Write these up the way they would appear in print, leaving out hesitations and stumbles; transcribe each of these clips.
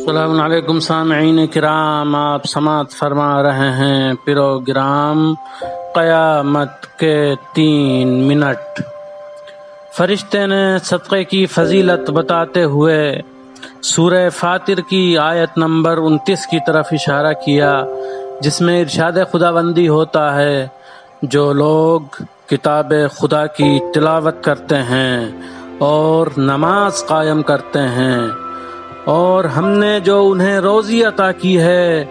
السلام علیکم سامعین کرام، آپ سماعت فرما رہے ہیں پروگرام قیامت کے 3 منٹ۔ فرشتے نے صدقے کی فضیلت بتاتے ہوئے سورہ فاطر کی آیت نمبر 29 کی طرف اشارہ کیا، جس میں ارشاد خداوندی ہوتا ہے، جو لوگ کتاب خدا کی تلاوت کرتے ہیں اور نماز قائم کرتے ہیں اور ہم نے جو انہیں روزی عطا کی ہے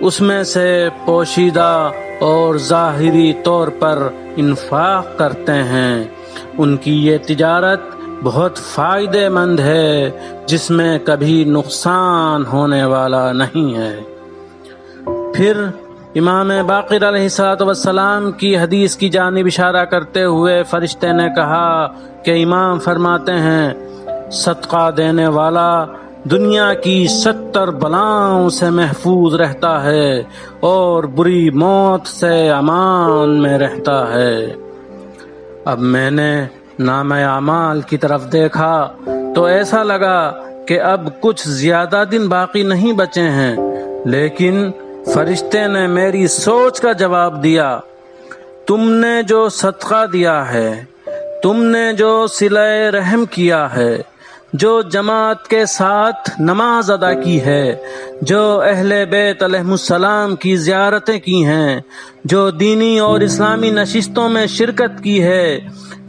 اس میں سے پوشیدہ اور ظاہری طور پر انفاق کرتے ہیں، ان کی یہ تجارت بہت فائدہ مند ہے جس میں کبھی نقصان ہونے والا نہیں ہے۔ پھر امام باقر علیہ السلام کی حدیث کی جانب اشارہ کرتے ہوئے فرشتے نے کہا کہ امام فرماتے ہیں، صدقہ دینے والا دنیا کی 70 بلاؤں سے محفوظ رہتا ہے اور بری موت سے امان میں رہتا ہے۔ اب میں نے نامہ اعمال کی طرف دیکھا تو ایسا لگا کہ اب کچھ زیادہ دن باقی نہیں بچے ہیں، لیکن فرشتے نے میری سوچ کا جواب دیا، تم نے جو صدقہ دیا ہے، تم نے جو صلہ رحم کیا ہے، جو جماعت کے ساتھ نماز ادا کی ہے، جو اہل بیت علیہ السلام کی زیارتیں کی ہیں، جو دینی اور اسلامی نشستوں میں شرکت کی ہے،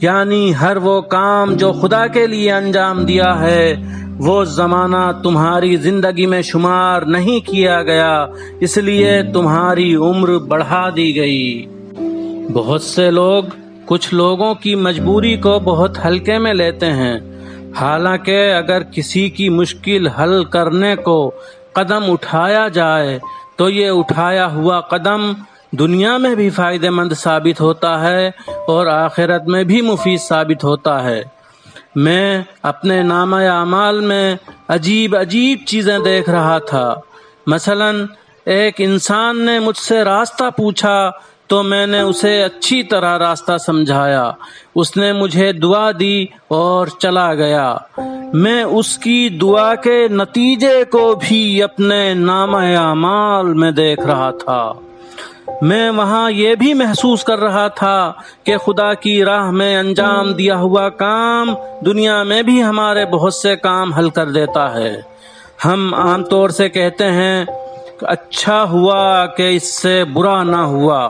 یعنی ہر وہ کام جو خدا کے لیے انجام دیا ہے، وہ زمانہ تمہاری زندگی میں شمار نہیں کیا گیا، اس لیے تمہاری عمر بڑھا دی گئی۔ بہت سے لوگ کچھ لوگوں کی مجبوری کو بہت ہلکے میں لیتے ہیں، حالانکہ اگر کسی کی مشکل حل کرنے کو قدم اٹھایا جائے تو یہ اٹھایا ہوا قدم دنیا میں بھی فائدہ مند ثابت ہوتا ہے اور آخرت میں بھی مفید ثابت ہوتا ہے۔ میں اپنے نامہ اعمال میں عجیب چیزیں دیکھ رہا تھا۔ مثلا ایک انسان نے مجھ سے راستہ پوچھا تو میں نے اسے اچھی طرح راستہ سمجھایا، اس نے مجھے دعا دی اور چلا گیا۔ میں اس کی دعا کے نتیجے کو بھی اپنے نامہ اعمال میں دیکھ رہا تھا۔ میں وہاں یہ بھی محسوس کر رہا تھا کہ خدا کی راہ میں انجام دیا ہوا کام دنیا میں بھی ہمارے بہت سے کام حل کر دیتا ہے۔ ہم عام طور سے کہتے ہیں، اچھا ہوا کہ اس سے برا نہ ہوا،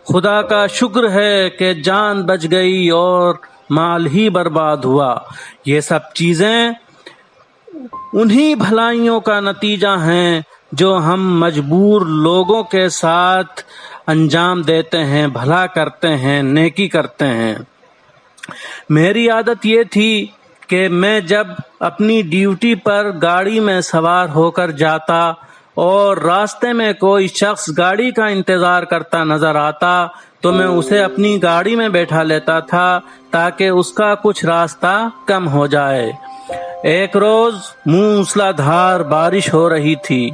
خدا کا شکر ہے کہ جان بچ گئی اور مال ہی برباد ہوا۔ یہ سب چیزیں انہی بھلائیوں کا نتیجہ ہیں جو ہم مجبور لوگوں کے ساتھ انجام دیتے ہیں، بھلا کرتے ہیں، نیکی کرتے ہیں۔ میری عادت یہ تھی کہ میں جب اپنی ڈیوٹی پر گاڑی میں سوار ہو کر جاتا اور راستے میں کوئی شخص گاڑی کا انتظار کرتا نظر آتا تو میں اسے اپنی گاڑی میں بیٹھا لیتا تھا تاکہ اس کا کچھ راستہ کم ہو جائے۔ ایک روز موسلا دھار بارش ہو رہی تھی۔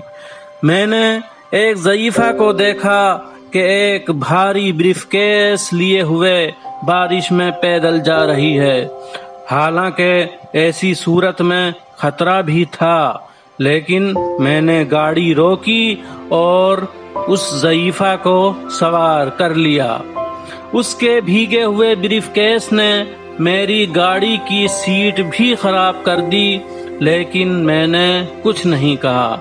میں نے ایک ضعیفہ کو دیکھا کہ ایک بھاری بریف کیس لیے ہوئے بارش میں پیدل جا رہی ہے۔ حالانکہ ایسی صورت میں خطرہ بھی تھا، لیکن میں نے گاڑی روکی اور اس ضعیفہ کو سوار کر لیا۔ اس کے بھیگے ہوئے بریف کیس نے میری گاڑی کی سیٹ بھی خراب کر دی، لیکن میں نے کچھ نہیں کہا۔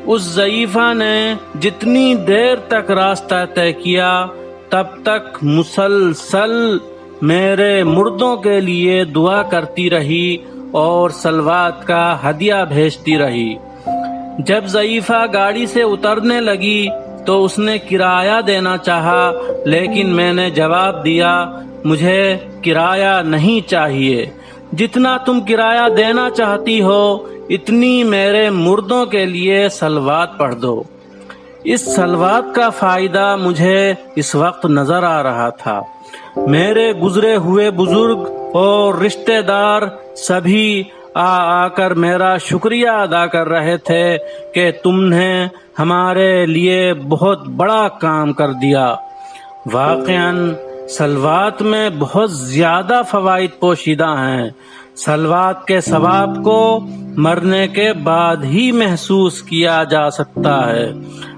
اس ضعیفہ نے جتنی دیر تک راستہ طے کیا تب تک مسلسل میرے مردوں کے لیے دعا کرتی رہی اور صلوات کا ہدیہ بھیجتی رہی۔ جب ضعیفہ گاڑی سے اترنے لگی تو اس نے کرایہ دینا چاہا، لیکن میں نے جواب دیا، مجھے کرایہ نہیں چاہیے، جتنا تم کرایہ دینا چاہتی ہو اتنی میرے مردوں کے لیے صلوات پڑھ دو۔ اس صلوات کا فائدہ مجھے اس وقت نظر آ رہا تھا۔ میرے گزرے ہوئے بزرگ اور رشتہ دار سبھی آ کر میرا شکریہ ادا کر رہے تھے کہ تم نے ہمارے لیے بہت بڑا کام کر دیا۔ واقعاً صلوات میں بہت زیادہ فوائد پوشیدہ ہیں۔ سلوات کے ثواب کو مرنے کے بعد ہی محسوس کیا جا سکتا ہے۔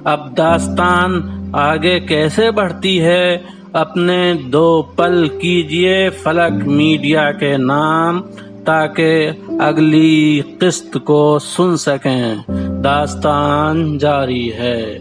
اب داستان آگے کیسے بڑھتی ہے، اپنے 2 پل کیجئے فلک میڈیا کے نام، تاکہ اگلی قسط کو سن سکیں۔ داستان جاری ہے۔